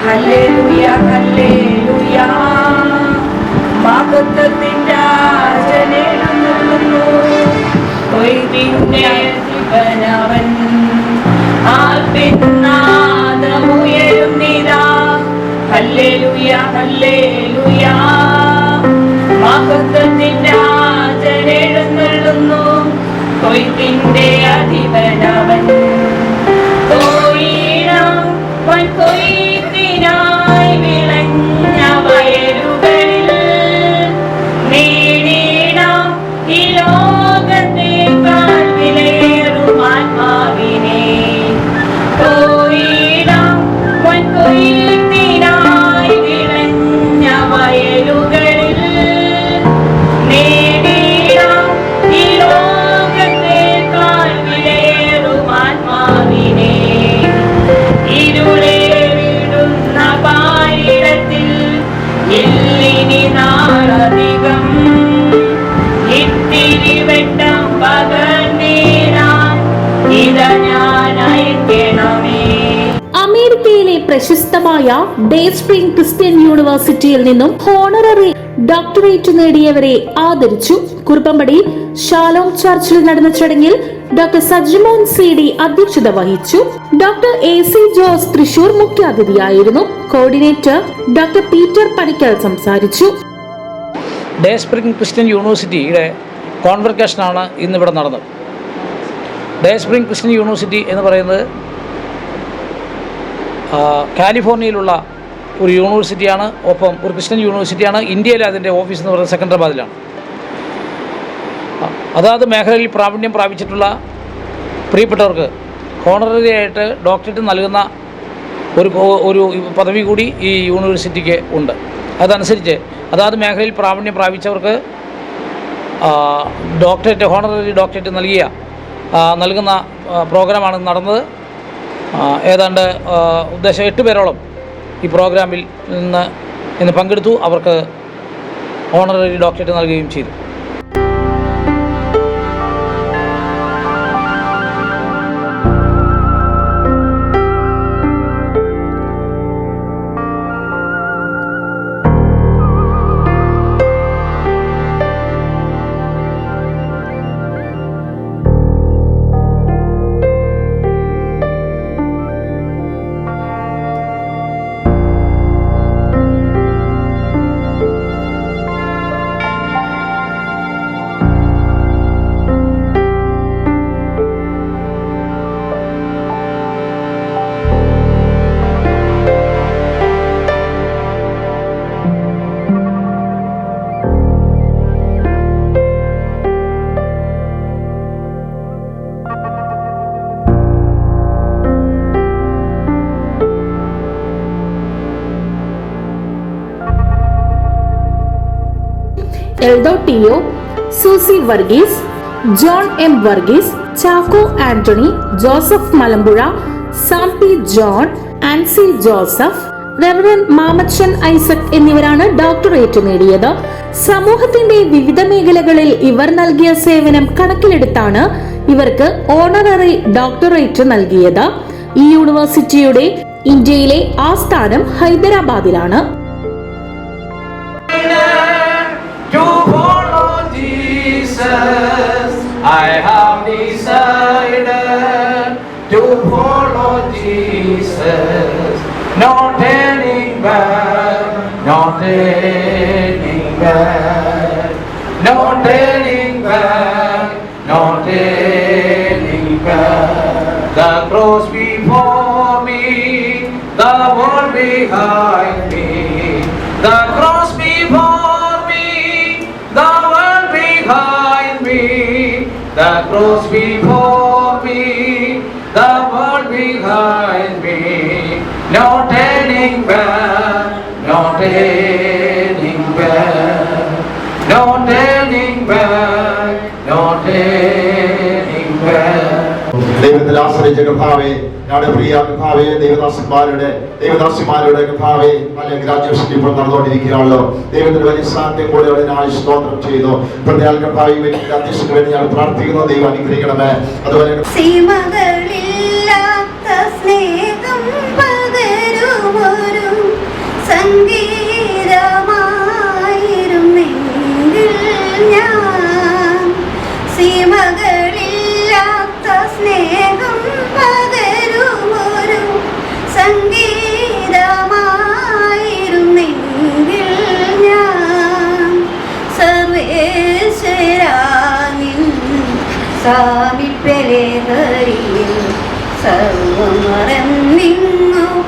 Hallelujah hallelujah മഹത്വത്തിൻ രാജനെഴുന്നള്ളുന്നു കൊയ്ത്തിന്റെ അധിപനവൻ ആർപ്പിന്നാദമുയരുന്നിതാ hallelujah hallelujah മഹത്വത്തിൻ രാജനെഴുന്നള്ളുന്നു കൊയ്ത്തിന്റെ അധിപനവൻ കൊയ്ത്തിനായി വിളഞ്ഞ വയലുകളിൽ നേടിടാം ഈ ലോകത്തേക്കാൾ വിലയേറും ആത്മാവിനെ കൊയ്ത്തിനായി വിളഞ്ഞ വയലുകളിൽ നേടിടാം ഈ ലോകത്തേക്കാൾ വിലയേറും ആത്മാവിനെ ഇരുളെ വിടുന്ന പാരിടത്തിൽ ഇല്ലിനി നാളധികം ഇത്തിരി വെട്ടം പകർന്നേരാൻ ഇത ഞാൻ അയക്കണമേ. അമേരിക്കയിലെ പ്രശസ്തമായ ഡേ സ്പ്രിംഗ് ക്രിസ്ത്യൻ യൂണിവേഴ്സിറ്റിയിൽ നിന്നും ഹോണററി ഡോക്ടറേറ്റ് നേടിയവരെ ആദരിച്ചു. കുറുപ്പമ്പടി ഷാലോം ചർച്ചിൽ നടന്ന ചടങ്ങിൽ ഡോക്ടർ സജിമോൻ CD അധ്യക്ഷത വഹിച്ചു. ഡോക്ടർ AC ജോസ് തൃശൂർ മുഖ്യാതിഥിയായിരുന്നു. കോർഡിനേറ്റർ ഡോക്ടർ പീറ്റർ പണിക്കൽ സംസാരിച്ചു. ഡേ സ്പ്രിംഗ് ക്രിസ്ത്യൻ യൂണിവേഴ്സിറ്റിയുടെ കോൺവെക്കേഷനാണ് ഇന്നിവിടെ നടന്നത്. ഡേ സ്പ്രിംഗ് ക്രിസ്ത്യൻ യൂണിവേഴ്സിറ്റി എന്ന് പറയുന്നത് കാലിഫോർണിയയിലുള്ള ഒരു യൂണിവേഴ്സിറ്റിയാണ്. ഒപ്പം ഒരു ക്രിസ്ത്യൻ യൂണിവേഴ്സിറ്റിയാണ്. ഇന്ത്യയിലെ അതിൻ്റെ ഓഫീസ് എന്ന് പറയുന്നത് സെക്കൻഡറാബാദിലാണ്. അതാത് മേഖലയിൽ പ്രാവീണ്യം പ്രാപിച്ചിട്ടുള്ള പ്രിയപ്പെട്ടവർക്ക് ഹോണററി ആയിട്ട് ഡോക്ടറേറ്റ് നൽകുന്ന ഒരു പദവി കൂടി ഈ യൂണിവേഴ്സിറ്റിക്ക് ഉണ്ട്. അതനുസരിച്ച് അതാത് മേഖലയിൽ പ്രാവീണ്യം പ്രാപിച്ചവർക്ക് ഡോക്ടറേറ്റ് ഹോണററി ഡോക്ടറേറ്റ് നൽകുന്ന പ്രോഗ്രാമാണ് നടന്നത്. ഏതാണ്ട് ഉദ്ദേശം 8 പേരോളം ഈ പ്രോഗ്രാമിൽ ഇന്ന് പങ്കെടുത്തു. അവർക്ക് ഹോണററി ഡോക്ടറേറ്റ് നൽകുകയും ചെയ്തു. Eldho Tiyo, Susie Varghese, John M Varghese, Chacko Antony, Joseph Malampuzha, Sampy John, Ancy Joseph, reverend Mamachan Isaac എന്നിവരാണ് ഡോക്ടറേറ്റ് നേടിയത്. സമൂഹത്തിന്റെ വിവിധ മേഖലകളിൽ ഇവർ നൽകിയ സേവനം കണക്കിലെടുത്താണ് ഇവർക്ക് ഓണററി ഡോക്ടറേറ്റ് നൽകിയത്. ഈ യൂണിവേഴ്സിറ്റിയുടെ ഇന്ത്യയിലെ ആസ്ഥാനം ഹൈദരാബാദിലാണ്. I have decided to follow Jesus, no turning back, no turning back, no turning back, no turning back. The cross before me, the world behind me, the cross before me, the world behind me. The cross before me, the world behind me. No turning back, no turning back, no turning back, no turning back. ദൈവത്തിൽ ആശ്രയിച്ച കർത്താവേ, ഞങ്ങളുടെ പ്രിയ കർത്താവേ, ദേവദാസിമാരുടെ കർത്താവേ, നല്ല graduation ഇപ്പോൾ നടന്നുകൊണ്ടിരിക്കുകയാണല്ലോ. ദൈവത്തിന്റെ വലിയ സാന്നിധ്യം കൂടെ ഞാൻ സ്തോത്രം ചെയ്തു. പ്രതിയാൽ കർത്താവേ, അധ്യക്ഷന് വേണ്ടി ഞാൻ പ്രാർത്ഥിക്കുന്നു. ദൈവം അനുഗ്രഹിക്കണമേ. അതുപോലെ സീമകളില്ലാത്ത സ്നേഹം പകരുമൊരു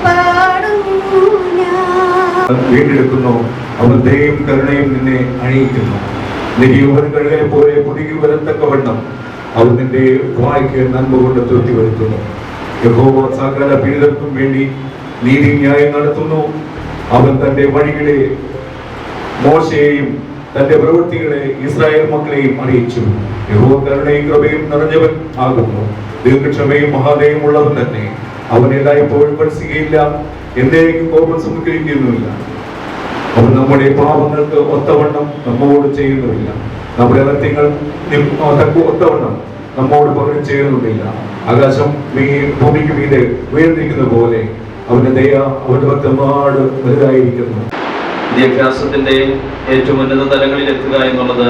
പാടുന്നു ഞാൻ. വീണ്ടെടുക്കുന്നു, അവൻ ദയയും കരുണയും നിന്നെ അണിയിക്കുന്നു. നിന്റെ യൗവന കഴുകനെ പോലെ പുതുകി വരത്തക്കവണ്ണം അവൻ നിന്റെ വായ്ക്ക് നന്മ കൊണ്ട് തൃപ്തി വരുത്തുന്നു. യഹോവ സകല പീഡിതർക്കും വേണ്ടി നീതി ന്യായം നടത്തുന്നു. അവൻ തന്റെ വഴികളെ മോശയെയും തന്റെ പ്രവൃത്തികളെ ഇസ്രായേൽ മക്കളെയും അറിയിച്ചു. യഹോവ കരുണയും കൃപയും നിറഞ്ഞവൻ ആകുന്നു, ദീർഘക്ഷമയും മഹാദയും ഉള്ളവൻ തന്നെ. അവൻ എല്ലായ്പ്പോഴും പഠിക്കുകയില്ല, എന്നേക്കും കോപം സമുദ്രിക്കുന്നുമില്ല. അവൻ നമ്മുടെ പാപങ്ങൾക്ക് ഒത്തവണ്ണം നമ്മോട് ചെയ്യുന്നുമില്ല, നമ്മുടെ അകത്യങ്ങൾ ഒത്തവണ്ണം നമ്മോട് പകരം ചെയ്യുന്നുമില്ല. ആകാശം ഭൂമിക്ക് മീതെ ഉയർന്നിരിക്കുന്ന പോലെ അവന്റെ ദയ അവന്റെ ഭക്തന്മാട് വലുതായിരിക്കുന്നു. വിദ്യാഭ്യാസത്തിന്റെ ഏറ്റവും ഉന്നത തലങ്ങളിൽ എത്തുക എന്നുള്ളത്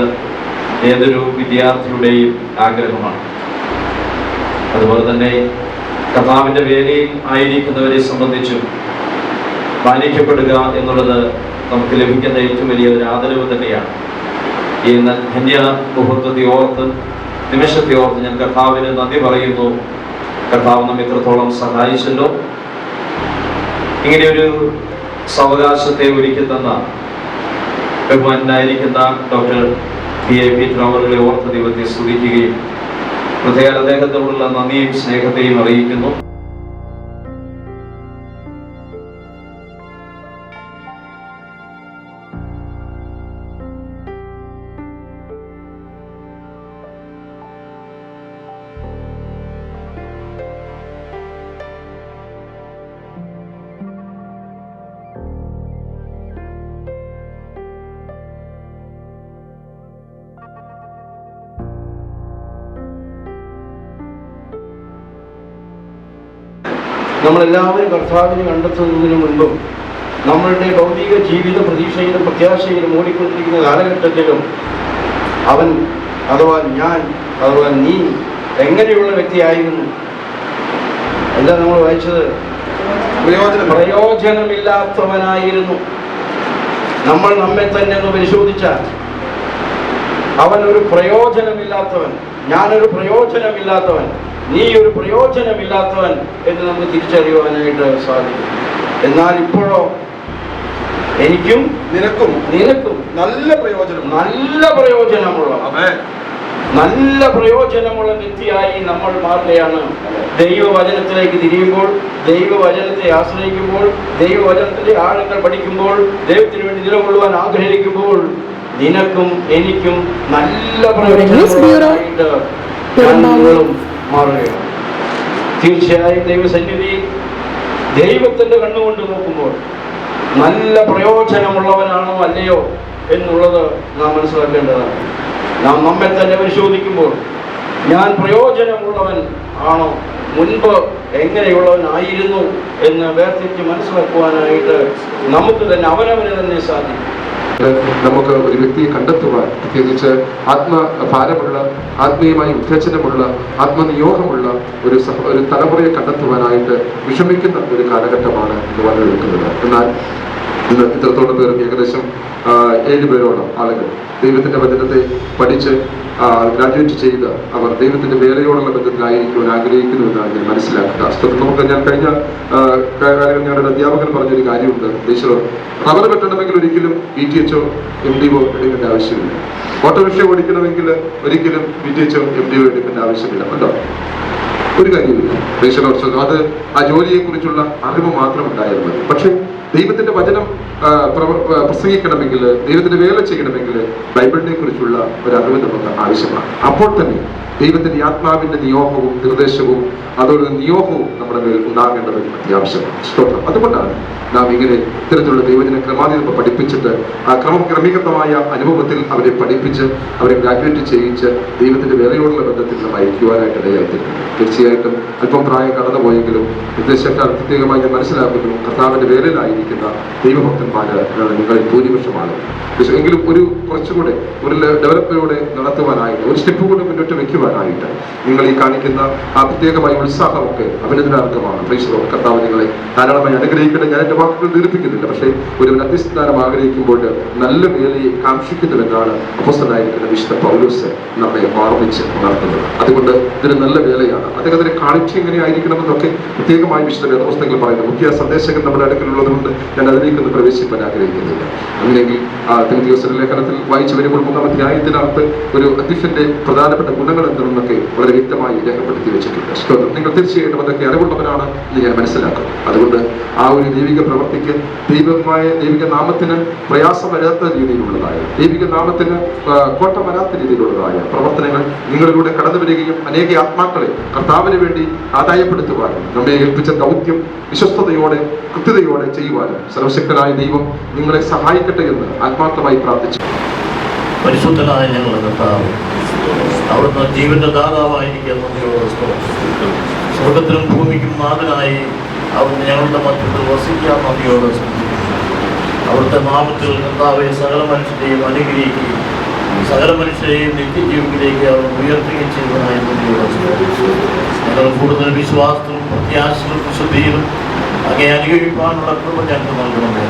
ഏതൊരു വിദ്യാർത്ഥിയുടെയും ആഗ്രഹമാണ്. അതുപോലെ തന്നെ കർത്താവിന്റെ വേലയിൽ ആയിരിക്കുന്നവരെ സംബന്ധിച്ചും മാനിക്കപ്പെടുക എന്നുള്ളത് നമുക്ക് ലഭിക്കുന്ന ഏറ്റവും വലിയ ഒരു ആദരവ് തന്നെയാണ്. ഈ ധന്യ മുഹൂർത്തത്തെ ഓർത്ത്, നിമിഷത്തെ ഓർത്ത് ഞാൻ കർത്താവിന് നന്ദി പറയുന്നു. കർത്താവ് നമ്മെ ഇത്രത്തോളം സഹായിച്ചല്ലോ. ഇങ്ങനെയൊരു സാവകാശത്തെ ഒരുക്കി തന്ന ബഹുമാനായിരിക്കുന്ന ഡോക്ടർ PA പീറ്റർ അവരുടെ ഓർത്ത് ദൈവത്തെ സ്തുതിക്കുകയും പ്രത്യേക അദ്ദേഹത്തോടുള്ള നന്ദിയും സ്നേഹത്തെയും അറിയിക്കുന്നു. നമ്മളെല്ലാവരും കർത്താവിനെ കണ്ടെത്തുന്നതിന് മുൻപും നമ്മളുടെ ഭൗതിക ജീവിത പ്രതീക്ഷയിലും പ്രത്യാശയിലും ഓടിക്കൊണ്ടിരിക്കുന്ന കാലഘട്ടത്തിലും അവൻ അഥവാ ഞാൻ അഥവാ നീ എങ്ങനെയുള്ള വ്യക്തിയായിരുന്നു? എന്താ നമ്മൾ വായിച്ചത്? പ്രയോജനമില്ലാത്തവനായിരുന്നു. നമ്മൾ നമ്മെ തന്നെ ഒന്ന് പരിശോധിച്ചാൽ അവൻ ഒരു പ്രയോജനമില്ലാത്തവൻ, ഞാനൊരു പ്രയോജനമില്ലാത്തവൻ, നീ ഒരു പ്രയോജനമില്ലാത്തവൻ എന്ന് നമുക്ക് തിരിച്ചറിയുവാനായിട്ട് സാധിക്കും. എന്നാൽ ഇപ്പോഴോ എനിക്കും നിനക്കും നല്ല പ്രയോജനമുള്ള വ്യക്തിയായി നമ്മൾ മാറുകയാണ്. ദൈവവചനത്തിലേക്ക് തിരിയുമ്പോൾ, ദൈവവചനത്തെ ആശ്രയിക്കുമ്പോൾ, ദൈവവചനത്തിലെ ആഴങ്ങൾ പഠിക്കുമ്പോൾ, ദൈവത്തിന് വേണ്ടി നിലകൊള്ളുവാൻ ആഗ്രഹിക്കുമ്പോൾ നിനക്കും എനിക്കും നല്ല പ്രയോജനമായിട്ട് മാറുകയാണ്. തീർച്ചയായും ദൈവസന്നിധിയിൽ ദൈവത്തിന്റെ കണ്ണുകൊണ്ട് നോക്കുമ്പോൾ നല്ല പ്രയോജനമുള്ളവനാണോ അല്ലയോ എന്നുള്ളത് നാം മനസ്സിലാക്കേണ്ടതാണ്. നാം നമ്മെ തന്നെ പരിശോധിക്കുമ്പോൾ ഞാൻ പ്രയോജനമുള്ളവൻ ആണോ, മുൻപ് എങ്ങനെയുള്ളവനായിരുന്നു എന്ന് വേർതിരിച്ച് മനസ്സിലാക്കുവാനായിട്ട് നമുക്ക് തന്നെ അവനവന് തന്നെ സാധിക്കും. നമുക്ക് ഒരു വ്യക്തിയെ കണ്ടെത്തുവാൻ, പ്രത്യേകിച്ച് ആത്മഭാരമുള്ള, ആത്മീയമായി ഉത്തേജനമുള്ള, ആത്മനിയോഗമുള്ള ഒരു തലമുറയെ കണ്ടെത്തുവാനായിട്ട് വിഷമിക്കുന്ന ഒരു കാലഘട്ടമാണ് ഇന്ന് വന്നു നിൽക്കുന്നത്. എന്നാൽ ഇന്ന് ഇത്രത്തോളം പേരും ഏകദേശം 7 പേരോളം ആളുകൾ ദൈവത്തിന്റെ വചനത്തെ പഠിച്ച് ഗ്രാജുവേറ്റ് ചെയ്ത് അവർ ദൈവത്തിന്റെ വേലയോടുള്ള ബന്ധത്തിലായിരിക്കുവാൻ ആഗ്രഹിക്കുന്നുവെന്നാണ് ഞാൻ മനസ്സിലാക്കുക. നമുക്ക് ഞാൻ കഴിഞ്ഞ കാലങ്ങളിൽ ഞങ്ങളുടെ അധ്യാപകൻ പറഞ്ഞൊരു കാര്യമുണ്ട്. റബ്ബർ വെട്ടണമെങ്കിൽ ഒരിക്കലും PTHO MDO എടുക്കേണ്ട ആവശ്യമില്ല. ഓട്ടോറിക്ഷ ഓടിക്കണമെങ്കിൽ ഒരിക്കലും PTHO MDO എടുക്കേണ്ട ആവശ്യമില്ല. ഉണ്ടോ? ഒരു കാര്യമില്ല. അത് ആ ജോലിയെ കുറിച്ചുള്ള അറിവ് മാത്രം ഉണ്ടായാൽ മതി. പക്ഷെ ദൈവത്തിന്റെ വചനം പ്രസംഗിക്കണമെങ്കിൽ, ദൈവത്തിന്റെ വേല ചെയ്യണമെങ്കിൽ ബൈബിളിനെ കുറിച്ചുള്ള ഒരു അറിവ് നമുക്ക് ആവശ്യമാണ്. അപ്പോൾ തന്നെ ദൈവത്തിന്റെ ആത്മാവിന്റെ നിയോഗവും നിർദ്ദേശവും അതോടെ നിയോഗവും നമ്മുടെ മേൽ ഉണ്ടാകേണ്ടത് അത്യാവശ്യമാണ്. സ്തോത്രം. അതുകൊണ്ടാണ് നാം ഇങ്ങനെ ഇത്തരത്തിലുള്ള ദൈവജന ക്രമാതീതം പഠിപ്പിച്ചിട്ട് ആ ക്രമീകൃതമായ അനുഭവത്തിൽ അവരെ പഠിപ്പിച്ച് അവരെ ഗ്രാജുവേറ്റ് ചെയ്യിച്ച് ദൈവത്തിന്റെ വേലയോടുള്ള ബന്ധത്തിൽ നാം അയക്കുവാനായിട്ട് ഇടയായിത്തീരുന്നു. തീർച്ചയായിട്ടും അല്പം പ്രായം കടന്നുപോയെങ്കിലും നിർദ്ദേശക്കാർ പ്രത്യേകമായി ഞാൻ മനസ്സിലാക്കുന്നു, കർത്താവിന്റെ വേലയിലായിരിക്കുന്ന ദൈവഭക്തന്മാർ നിങ്ങളിൽ ഭൂരിപക്ഷമാണ്. എങ്കിലും കുറച്ച് കുറച്ചുകൂടെ ഒരു ഡെവലപ്പിലൂടെ നടത്തുവാനായിട്ട്, ഒരു സ്റ്റെപ്പ് കൂടെ മുന്നോട്ട് വെക്കുവാനായിട്ട് നിങ്ങൾ ഈ കാണിക്കുന്ന ആ പ്രത്യേകമായ ഉത്സാഹമൊക്കെ അഭിനന്ദനാർഹമാണ്. കർത്താവ് നിങ്ങളെ ധാരാളമായി അനുഗ്രഹിക്കട്ടെ. ഞാൻ എൻ്റെ വാക്കുകൾ ദീർഘിപ്പിക്കുന്നില്ല, പക്ഷേ ഒരു അത്യസ്ഥാനം ആഗ്രഹിക്കുമ്പോൾ നല്ല വേലയെ കാക്ഷിക്കുന്നുവെന്നാണ് അപ്പോസ്തലനായിരിക്കുന്ന വിശുദ്ധ പൗലോസ് നമ്മെ ഓർമ്മിച്ച് ഉണർത്തുന്നത്. അതുകൊണ്ട് ഇതൊരു നല്ല വേലയാണ്. അദ്ദേഹത്തിന്റെ ക്വാളിറ്റി എങ്ങനെ ആയിരിക്കണമെന്നൊക്കെ പ്രത്യേകമായി വിശുദ്ധ വേദപുസ്തകങ്ങൾ പറയുന്നു. മുഖ്യ സന്ദേശകൻ നമ്മുടെ അടുക്കലുള്ളതുകൊണ്ട് ഞാൻ അതിലേക്കൊന്ന് പ്രവേശിപ്പാൻ ആഗ്രഹിക്കുന്നില്ല. അങ്ങനെയെങ്കിൽ തിമോഥെയോസിന്റെ ലേഖനത്തിൽ വായിച്ചു വരുമ്പോൾ 3-ാം അധ്യായത്തിനകത്ത് ഒരു അധ്യക്ഷന്റെ പ്രധാനപ്പെട്ട ഗുണങ്ങൾ എന്തെന്നൊക്കെ വളരെ വ്യക്തമായി രേഖപ്പെടുത്തി വെച്ചിട്ടുണ്ട്. നിങ്ങൾ തീർച്ചയായിട്ടും അതൊക്കെ അറിവുള്ളവരാണ് എന്ന് ഞാൻ മനസ്സിലാക്കുന്നു. അതുകൊണ്ട് ആ ഒരു ദൈവിക പ്രവൃത്തിക്ക് ദൈവിക നാമത്തിന് പ്രയാസം വരാത്ത രീതിയിലുള്ളതായ, ദൈവിക നാമത്തിന് കോട്ടം വരാത്ത രീതിയിലുള്ളതായ പ്രവർത്തനങ്ങൾ നിങ്ങളിലൂടെ കടന്നു വരികയും അനേക ആത്മാക്കളെ കർത്താവിന് വേണ്ടി ആദായപ്പെടുത്തുവാനും നമ്മെ ഏൽപ്പിച്ച ദൗത്യം വിശ്വസ്തയോടെ കൃത്യതയോടെ ചെയ്യുവാനും സർവശക്തനായ ദൈവം നിങ്ങളെ സഹായിക്കട്ടെ എന്ന് ആത്മാർത്ഥമായി പ്രാർത്ഥിച്ചു. പരിശുദ്ധനായ ഞങ്ങളുടെ കർത്താവ്, അവിടുന്ന് ജീവന്റെ ദാതാവായിരിക്കുന്ന സ്വർഗത്തിലും ഭൂമിക്കും നാഥനായി അവിടുന്ന് ഞങ്ങളുടെ മറ്റൊരു വസിക്കാൻ നന്ദിയോട് അവിടുത്തെ നാമത്തിൽ കർത്താവെ സകല മനുഷ്യരെയും അനുഗ്രഹിക്കുകയും സകല മനുഷ്യരെയും നിത്യജീവിതത്തിലേക്ക് അവർ ഉയർത്തുകയും ചെയ്യുന്നതായി നന്ദിയോട് ഞങ്ങൾ കൂടുതൽ വിശ്വാസത്തിലും പ്രത്യാശയിലും വിശുദ്ധിയിലും അങ്ങനെ അനുഗ്രഹിക്കാനുള്ള കൃപ ഞങ്ങൾക്ക് നൽകണമേ.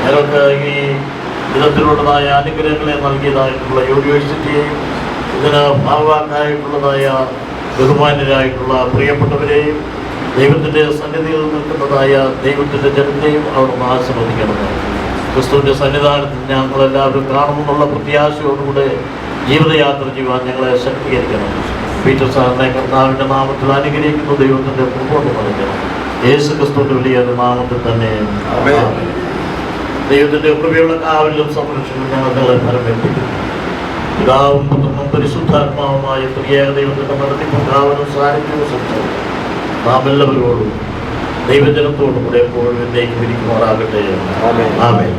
ഞങ്ങൾക്ക് ഈ വിധത്തിലുള്ളതായ അനുഗ്രഹങ്ങളെ നൽകിയതായിട്ടുള്ള യൂണിവേഴ്സിറ്റിയെയും ഇതിന് ഭാഗവാക്കായിട്ടുള്ളതായ ബഹുമാന്യരായിട്ടുള്ള പ്രിയപ്പെട്ടവരെയും ദൈവത്തിൻ്റെ സന്നിധിയിൽ നിൽക്കുന്നതായ ദൈവത്തിൻ്റെ ജനത്തെയും അവിടുന്ന് ആശീർവദിക്കണമേ. ക്രിസ്തുവിൻ്റെ സന്നിധാനത്തിൽ ഞങ്ങളെല്ലാവരും കാണുമെന്നുള്ള പ്രത്യാശയോടുകൂടെ ജീവിതയാത്ര ചെയ്യുവാൻ ഞങ്ങളെ ശക്തീകരിക്കണം. പീറ്റർ സാറിനെ കർത്താവിൻ്റെ നാമത്തിൽ അനുഗ്രഹിക്കുന്ന ദൈവത്തിൻ്റെ കൃപ നൽകണം. യേശു ക്രിസ്തുവിൻ്റെ വലിയ നാമത്തിൽ തന്നെ ദൈവത്തിൻ്റെ കൃപയുള്ള കാവലിലും സംരക്ഷണവും ഞങ്ങളെ ഫലമേൽപ്പിക്കുന്നു. പിതാവും പുത്രനും പരിശുദ്ധാത്മാവുമായ പ്രിയ ദൈവത്തിൻ്റെ നടത്തിപ്പും കാവലും സാന്നിധ്യവും സംസാരിക്കും നാം എല്ലാവരോടും ദൈവജനത്തോടും കൂടെ എപ്പോഴും എന്നേക്കും ഇരിക്കുമാറാകട്ടെ. ആമേൻ.